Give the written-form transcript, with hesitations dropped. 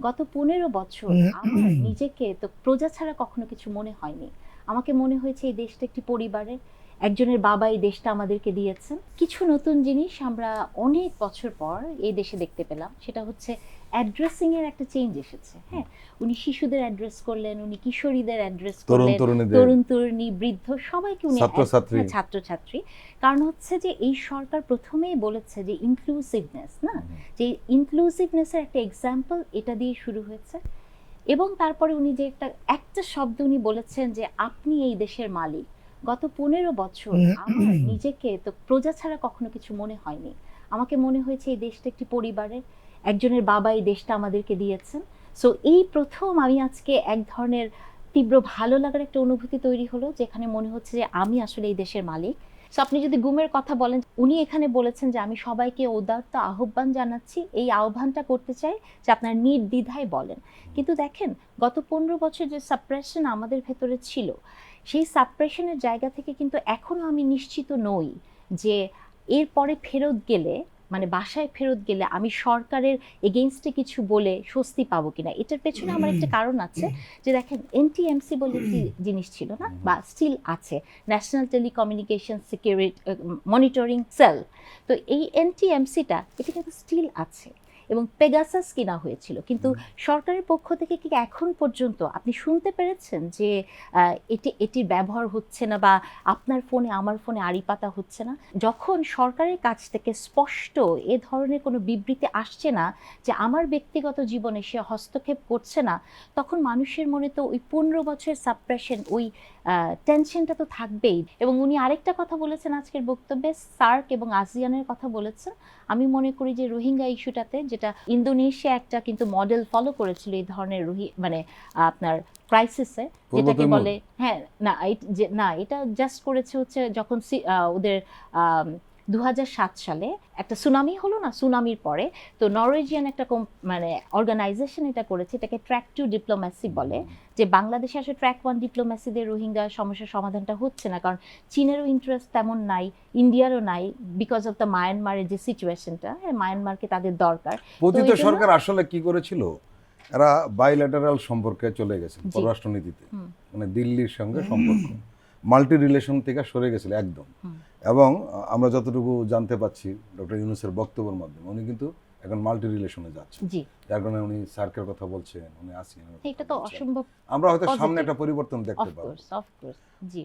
গত 15 বছর আমার নিজেকে তো প্রজা ছাড়া কখনো কিছু মনে হয়নি। আমাকে মনে হয়েছে এই দেশটা একটি পরিবারের, একজনের বাবা এই দেশটা আমাদেরকে দিয়েছেন। কিছু নতুন জিনিস আমরা অনেক বছর পর এই দেশে দেখতে পেলাম। সেটা হচ্ছে অ্যাড্রেসিং এর একটা চেঞ্জ এসেছে। হ্যাঁ, উনি শিশুদের অ্যাড্রেস করলেন, উনি কিশোরীদের অ্যাড্রেস করলেন, তরুণ তরুণী বৃদ্ধ সবাইকে উনি ছাত্রছাত্রী। কারণ হচ্ছে যে এই সরকার প্রথমেই বলেছে যে ইনক্লুসিভনেস, না, যে ইনক্লুসিভনেসের একটা এক্সাম্পল এটা দিয়ে শুরু হয়েছে। এবং তারপরে উনি যে একটা শব্দ উনি বলেছেন যে আপনি এই দেশের মালিক। গত 15 বছর আমার নিজেকে তো প্রজা ছাড়া কখনো কিছু মনে হয়নি। আমাকে মনে হয়েছে এই দেশটা একটি পরিবারের, একজনের বাবা এই দেশটা আমাদেরকে দিয়েছেন। সো এই প্রথম আমি আজকে এক ধরনের তীব্র ভালো লাগার একটা অনুভূতি তৈরি হলো, যেখানে মনে হচ্ছে যে আমি আসলে এই দেশের মালিক। সো আপনি যদি গুমের কথা বলেন, উনি এখানে বলেছেন যে আমি সবাইকে উদাত্ত আহ্বান জানাচ্ছি, এই আহ্বানটা করতে চাই যে আপনার নির্দ্বিধায় বলেন। কিন্তু দেখেন, গত 15 বছর যে সাপ্রেশন আমাদের ভেতরে ছিল, সেই সাপ্রেশনের জায়গা থেকে কিন্তু এখনো আমি নিশ্চিত নই যে এরপরে ফেরত গেলে, মানে বাসায় ফেরত গেলে আমি সরকারের এগেইনস্টে কিছু বলে স্বস্তি পাবো কিনা। এটার পেছনে আমার একটা কারণ আছে, যে দেখেন এনটিএমসি বলে একটি জিনিস ছিল না, বা স্টিল আছে, national telecommunication security monitoring cell. তো এই এনটিএমসিটা এটা কিন্তু স্টিল আছে, এবং পেগাসাস কিনা হয়েছিল। কিন্তু সরকারের পক্ষ থেকে কি এখন পর্যন্ত আপনি শুনতে পেরেছেন যে এটির ব্যবহার হচ্ছে না, বা আপনার ফোনে আমার ফোনে আড়ি পাতা হচ্ছে না? যখন সরকারের কাছ থেকে স্পষ্ট এ ধরনের কোনো বিবৃতি আসছে না যে আমার ব্যক্তিগত জীবনে সে হস্তক্ষেপ করছে না, তখন মানুষের মনে তো ওই 15 বছরের সাপ্রেশন, ওই টেনশনটা তো থাকবেই। এবং উনি আরেকটা কথা বলেছেন আজকের বক্তব্যে, সার্ক এবং আসিয়ানের কথা বলেছেন। আমি মনে করি যে রোহিঙ্গা ইস্যুটাতে, যেটা ইন্দোনেশিয়া একটা কিন্তু মডেল ফলো করেছিল এই ধরনের মানে আপনার ক্রাইসিসে, যেটাকে বলে, হ্যাঁ, না এটা জাস্ট করেছে হচ্ছে যখন ওদের 2007 সালে একটা সুনামি হলো না, সুনামির পরে তো নরওয়েজিয়ান একটা মানে অর্গানাইজেশন এটা করেছে, এটাকে ট্র্যাক 2 ডিপ্লোম্যাসি বলে, যে বাংলাদেশে আসলে ট্র্যাক 1 ডিপ্লোম্যাসি দিয়ে রোহিঙ্গা সমস্যার সমাধানটা হচ্ছে না, কারণ চীনেরও ইন্টারেস্ট তেমন নাই, ইন্ডিয়ারও নাই, বিকজ অফ দ্য মায়ানমারের যে সিচুয়েশনটা, মায়ানমারকে তাদের দরকার। পতিত সরকার আসলে কি করেছিল, এরা বাইল্যাটারাল সম্পর্কে চলে গেছে পররাষ্ট্রনীতিতে, মানে দিল্লির সঙ্গে সম্পর্ক মাল্টি রিলেশন থেকে সরে গেছিল একদম। এবং আমরা যতটুকু জানতে পাচ্ছি ডক্টর ইউনূসের বক্তব্যের মাধ্যমে, উনি কিন্তু এখন মাল্টি রিলেশনে যাচ্ছে, যার কারণে উনি সার্কের কথা বলছেন, উনি আসিয়ানের কথা বলছেন। এটা তো অসম্ভব, আমরা হয়তো সামনে একটা পরিবর্তন দেখতে পাবো। অফকোর্স, জি।